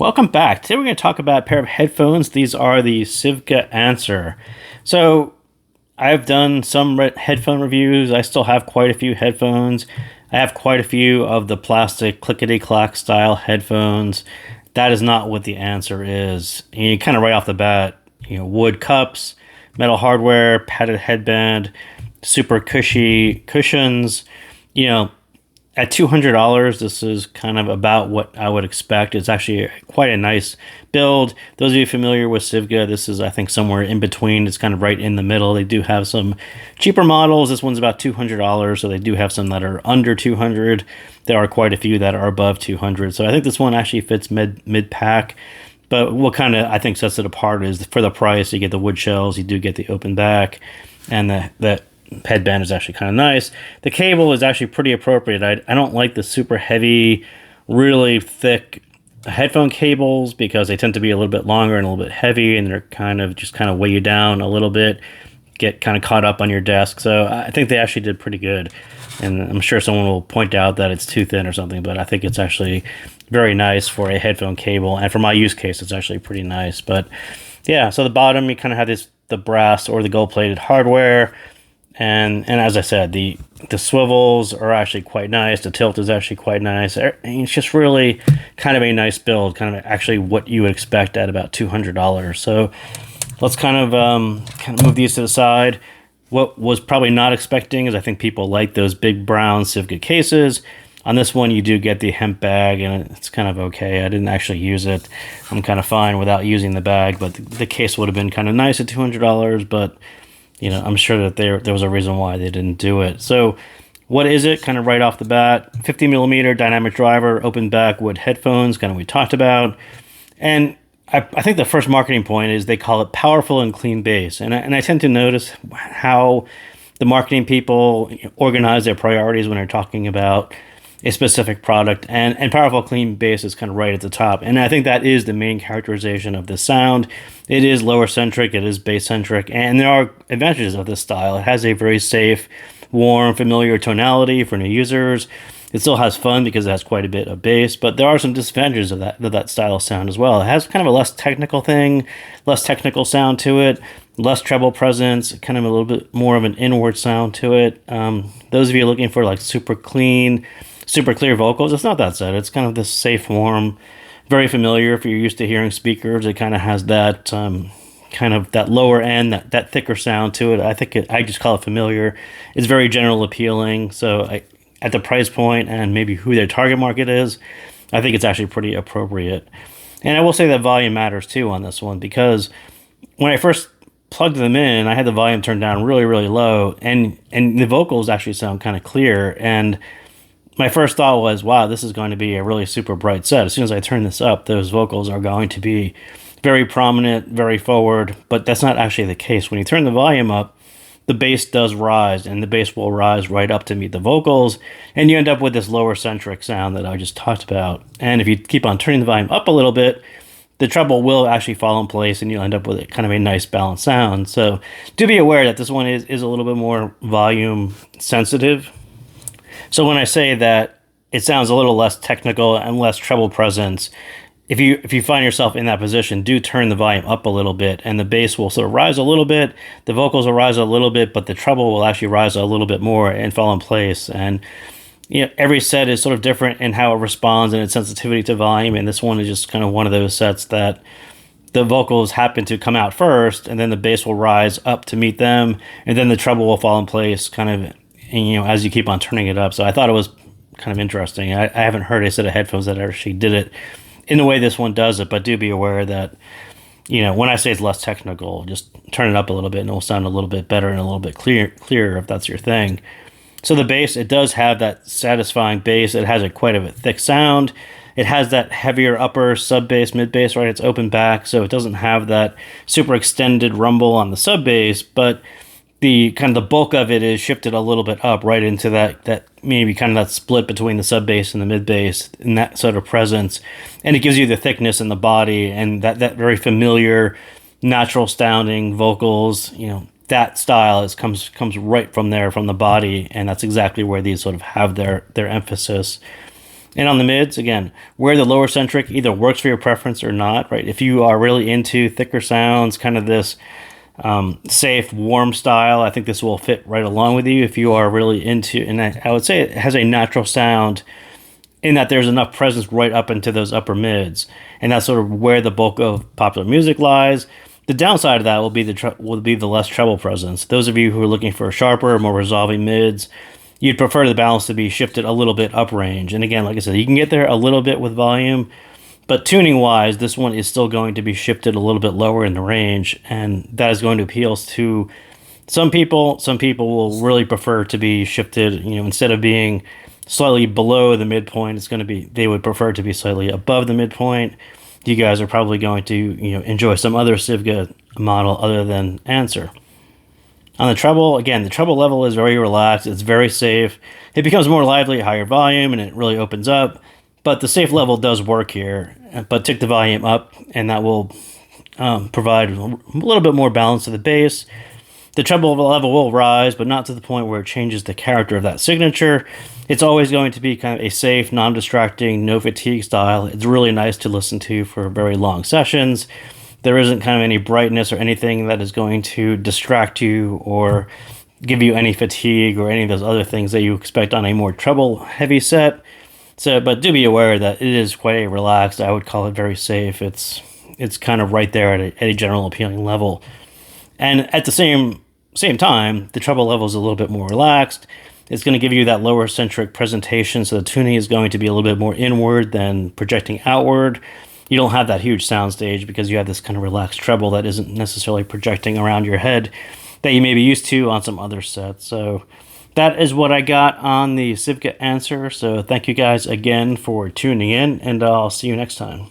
Welcome back. Today we're going to talk about a pair of headphones. These are the SIVGA Anser. So I've done some headphone reviews. I still have quite a few headphones. I have quite a few of the plastic clickety-clack style headphones. That is not what the Anser is. And you kind of right off the bat, wood cups, metal hardware, padded headband, super cushy cushions, at $200, this is kind of about what I would expect. It's actually quite a nice build. Those of you familiar with SIVGA, this is, I think, somewhere in between. It's kind of right in the middle. They do have some cheaper models. This one's about $200, so they do have some that are under $200. There are quite a few that are above $200. So I think this one actually fits mid-pack. But what kind of, I think, sets it apart is for the price, you get the wood shells, you do get the open back, and the headband is actually kind of nice. The cable is actually pretty appropriate. I don't like the super heavy, really thick headphone cables because they tend to be a little bit longer and a little bit heavy, and they're kind of weigh you down a little bit, get kind of caught up on your desk. So I think they actually did pretty good. And I'm sure someone will point out that it's too thin or something, but I think it's actually very nice for a headphone cable. And for my use case, it's actually pretty nice. But yeah, so the bottom, you kind of have the brass or the gold-plated hardware. And as I said, the swivels are actually quite nice. The tilt is actually quite nice. It's just really kind of a nice build, kind of actually what you would expect at about $200. So let's kind of move these to the side. What was probably not expecting is I think people like those big brown SIVGA cases. On this one, you do get the hemp bag, and it's kind of okay. I didn't actually use it. I'm kind of fine without using the bag, but the case would have been kind of nice at $200, but I'm sure that there was a reason why they didn't do it. So what is it? Kind of right off the bat, 50 millimeter dynamic driver, open back wood headphones, kind of we talked about. And I think the first marketing point is they call it powerful and clean bass. And I tend to notice how the marketing people organize their priorities when they're talking about a specific product, and powerful clean bass is kind of right at the top. And I think that is the main characterization of the sound. It is lower centric, it is bass centric, and there are advantages of this style. It has a very safe, warm, familiar tonality for new users. It still has fun because it has quite a bit of bass, but there are some disadvantages of that style of sound as well. It has kind of a less technical sound to it, less treble presence, kind of a little bit more of an inward sound to it. Those of you looking for like super clear vocals, it's not that sad. It's kind of this safe, warm, very familiar if you're used to hearing speakers. It kind of has that kind of that lower end, that thicker sound to it. I just call it familiar. It's very general appealing. So at the price point and maybe who their target market is, I think it's actually pretty appropriate. And I will say that volume matters too on this one, because when I first plugged them in, I had the volume turned down really, really low, and the vocals actually sound kind of clear. And my first thought was, wow, this is going to be a really super bright set. As soon as I turn this up, those vocals are going to be very prominent, very forward, but that's not actually the case. When you turn the volume up, the bass does rise, and the bass will rise right up to meet the vocals, and you end up with this lower centric sound that I just talked about. And if you keep on turning the volume up a little bit, the treble will actually fall in place, and you'll end up with kind of a nice balanced sound. So do be aware that this one is a little bit more volume sensitive. So when I say that it sounds a little less technical and less treble presence, if you find yourself in that position, do turn the volume up a little bit, and the bass will sort of rise a little bit, the vocals will rise a little bit, but the treble will actually rise a little bit more and fall in place. And every set is sort of different in how it responds and its sensitivity to volume, and this one is just kind of one of those sets that the vocals happen to come out first, and then the bass will rise up to meet them, and then the treble will fall in place kind of as you keep on turning it up. So I thought it was kind of interesting. I haven't heard a set of headphones that actually did it in the way this one does it, but do be aware that, when I say it's less technical, just turn it up a little bit and it will sound a little bit better and a little bit clearer if that's your thing. So the bass, it does have that satisfying bass. It has quite a thick sound. It has that heavier upper sub bass, mid bass, right? It's open back, so it doesn't have that super extended rumble on the sub bass, but the kind of the bulk of it is shifted a little bit up right into that maybe kind of that split between the sub bass and the mid bass, and that sort of presence, and it gives you the thickness in the body and that very familiar, natural sounding vocals. That style comes right from there, from the body, and that's exactly where these sort of have their emphasis. And on the mids, again, where the lower centric either works for your preference or not, right? If you are really into thicker sounds, kind of this safe, warm style, I think this will fit right along with you. If you are really into, and I would say it has a natural sound in that there's enough presence right up into those upper mids, and that's sort of where the bulk of popular music lies. The downside of that will be the less treble presence. Those of you who are looking for sharper, more resolving mids, you'd prefer the balance to be shifted a little bit up range. And again, like I said, you can get there a little bit with volume, but tuning wise, this one is still going to be shifted a little bit lower in the range, and that is going to appeal to some people. Some people will really prefer to be shifted, instead of being slightly below the midpoint, they would prefer to be slightly above the midpoint. You guys are probably going to, enjoy some other SIVGA model other than Anser. On the treble, again, the treble level is very relaxed. It's very safe. It becomes more lively at higher volume, and it really opens up. But the safe level does work here. But tick the volume up, and that will provide a little bit more balance to the bass. The treble level will rise, but not to the point where it changes the character of that signature. It's always going to be kind of a safe, non-distracting, no fatigue style. It's really nice to listen to for very long sessions. There isn't kind of any brightness or anything that is going to distract you or give you any fatigue or any of those other things that you expect on a more treble heavy set. So, but do be aware that it is quite a relaxed. I would call it very safe. It's kind of right there at a general appealing level, and at the same time, the treble level is a little bit more relaxed. It's going to give you that lower centric presentation, so the tuning is going to be a little bit more inward than projecting outward. You don't have that huge soundstage because you have this kind of relaxed treble that isn't necessarily projecting around your head that you may be used to on some other sets. So that is what I got on the SIVGA Anser. So thank you guys again for tuning in, and I'll see you next time.